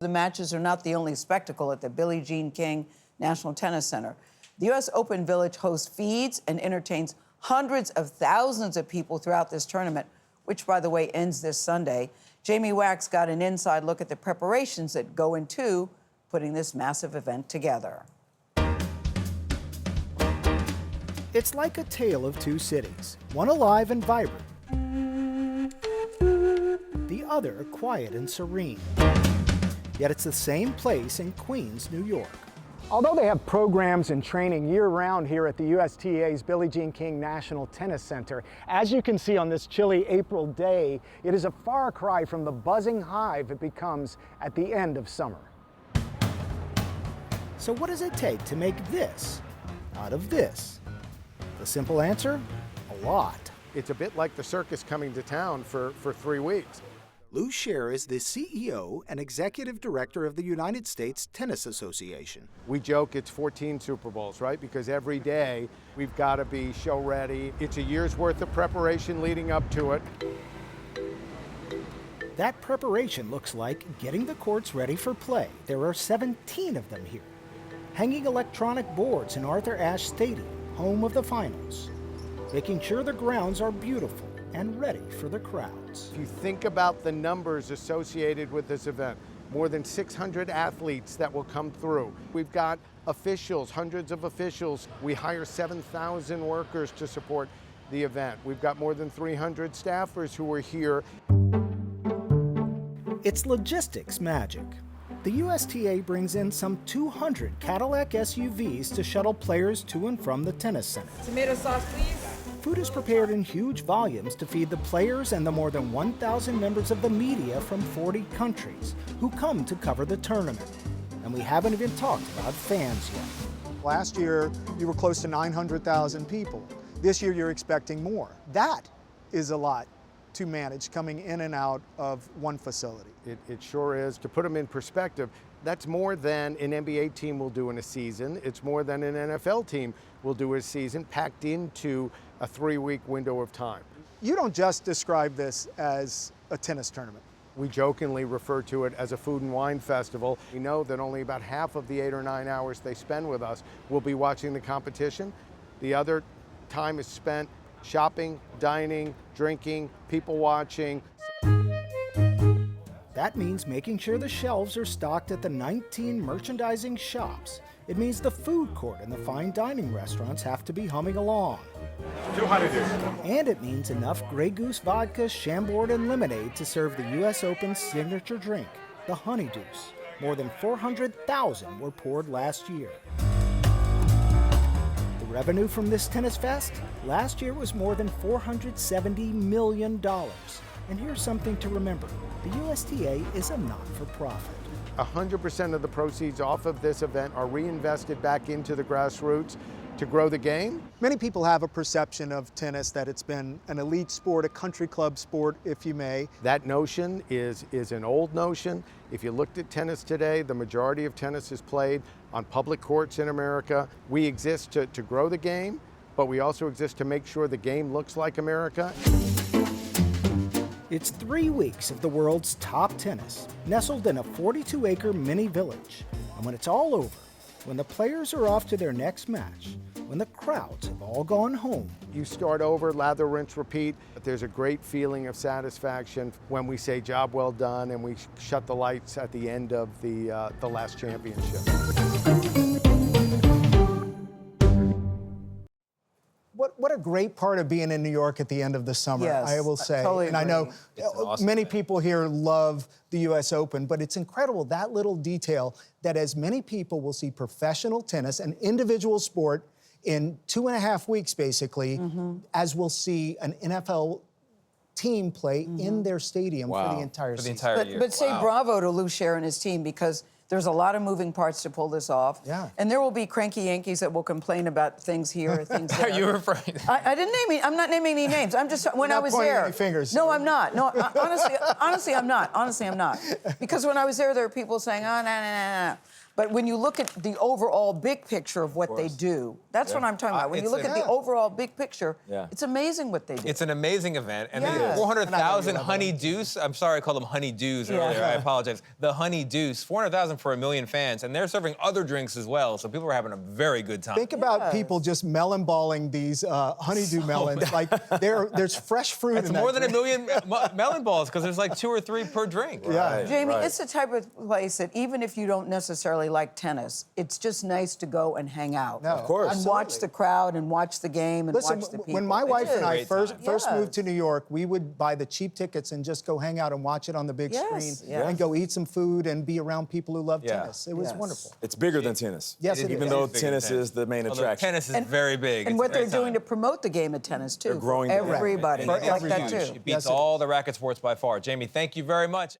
The matches are not the only spectacle at the Billie Jean King National Tennis Center. The U.S. Open Village hosts feeds and entertains hundreds of thousands of people throughout this tournament, which, by the way, ends this Sunday. Jamie Wax got an inside look at the preparations that go into putting this massive event together. It's like a tale of two cities, one alive and vibrant, the other quiet and serene. Yet it's the same place in Queens, New York. Although they have programs and training year-round here at the USTA's Billie Jean King National Tennis Center, as you can see on this chilly April day, it is a far cry from the buzzing hive it becomes at the end of summer. So what does it take to make this out of this? The simple answer, a lot. It's a bit like the circus coming to town for 3 weeks. Lou Scher is the CEO and Executive Director of the United States Tennis Association. We joke it's 14 Super Bowls, right? Because every day we've got to be show ready. It's a year's worth of preparation leading up to it. That preparation looks like getting the courts ready for play. There are 17 of them here. Hanging electronic boards in Arthur Ashe Stadium, home of the finals. Making sure the grounds are beautiful and ready for the crowds. If you think about the numbers associated with this event, more than 600 athletes that will come through. We've got officials, hundreds of officials. We hire 7,000 workers to support the event. We've got more than 300 staffers who are here. It's logistics magic. The USTA brings in some 200 Cadillac SUVs to shuttle players to and from the tennis center. Tomato sauce, please. Food is prepared in huge volumes to feed the players and the more than 1,000 members of the media from 40 countries who come to cover the tournament. And we haven't even talked about fans yet. Last year, you were close to 900,000 people. This year, you're expecting more. That is a lot to manage coming in and out of one facility. It sure is. To put them in perspective, that's more than an NBA team will do in a season. It's more than an NFL team will do in a season, packed into a 3-week window of time. You don't just describe this as a tennis tournament. We jokingly refer to it as a food and wine festival. We know that only about half of the 8 or 9 hours they spend with us will be watching the competition. The other time is spent shopping, dining, drinking, people watching. That means making sure the shelves are stocked at the 19 merchandising shops. It means the food court and the fine dining restaurants have to be humming along. 200. And it means enough Grey Goose vodka, Chambord, and lemonade to serve the U.S. Open's signature drink, the Honeydeuce. More than 400,000 were poured last year. The revenue from this tennis fest last year was more than $470 million. And here's something to remember. The USTA is a not-for-profit. 100% of the proceeds off of this event are reinvested back into the grassroots to grow the game. Many people have a perception of tennis that it's been an elite sport, a country club sport, if you may. That notion is an old notion. If you looked at tennis today, the majority of tennis is played on public courts in America. We exist to grow the game, but we also exist to make sure the game looks like America. It's 3 weeks of the world's top tennis, nestled in a 42-acre mini village. And when it's all over, when the players are off to their next match, when the crowds have all gone home, you start over, lather, rinse, repeat. There's a great feeling of satisfaction when we say job well done and we shut the lights at the end of the last championship. What a great part of being in New York at the end of the summer, Yes, I will say. totally and I know awesome many thing. people here love the U.S. Open, but it's incredible, that little detail, that as many people will see professional tennis, an individual sport, in 2.5 weeks, basically, as we'll see an NFL team play in their stadium for the entire season. But say bravo to Lou Scher and his team, because there's a lot of moving parts to pull this off. Yeah. And there will be cranky Yankees that will complain about things here, things there. Are you referring? I didn't name. I'm not naming any names. I'm just when I was pointing there. any fingers. No, I'm not. No, honestly, I'm not. Honestly, I'm not. Because when I was there were people saying, "Oh, no, no, no, no." But when you look at the overall big picture of what they do, that's what I'm talking about. When you look at the overall big picture, it's amazing what they do. It's an amazing event. And Yes. 400,000 honeydews. I'm sorry I called them honeydews earlier. I apologize. The honeydews, 400,000 for 1 million fans. And they're serving other drinks as well. So people are having a very good time. Think about people just melon balling these honeydew melons. Like there's fresh fruit It's in more that than 1 drink. million melon balls because there's like 2 or 3 per drink. Yeah. Jamie, it's the type of place that even if you don't necessarily like tennis, it's just nice to go and hang out. No, of course. And watch the crowd and watch the game and Listen, watch the people. when my wife and I Great first time. moved to New York, we would buy the cheap tickets and just go hang out and watch it on the big screen and go eat some food and be around people who love tennis. It was wonderful. It's bigger than tennis. Yes, it Even is. though It's bigger than tennis is the main Although attraction. tennis is very big. And It's what a they're great doing time. to promote the game of tennis, too. They're growing the game. Everybody. And Like that, huge. too. It beats all the racket sports by far. Jamie, thank you very much.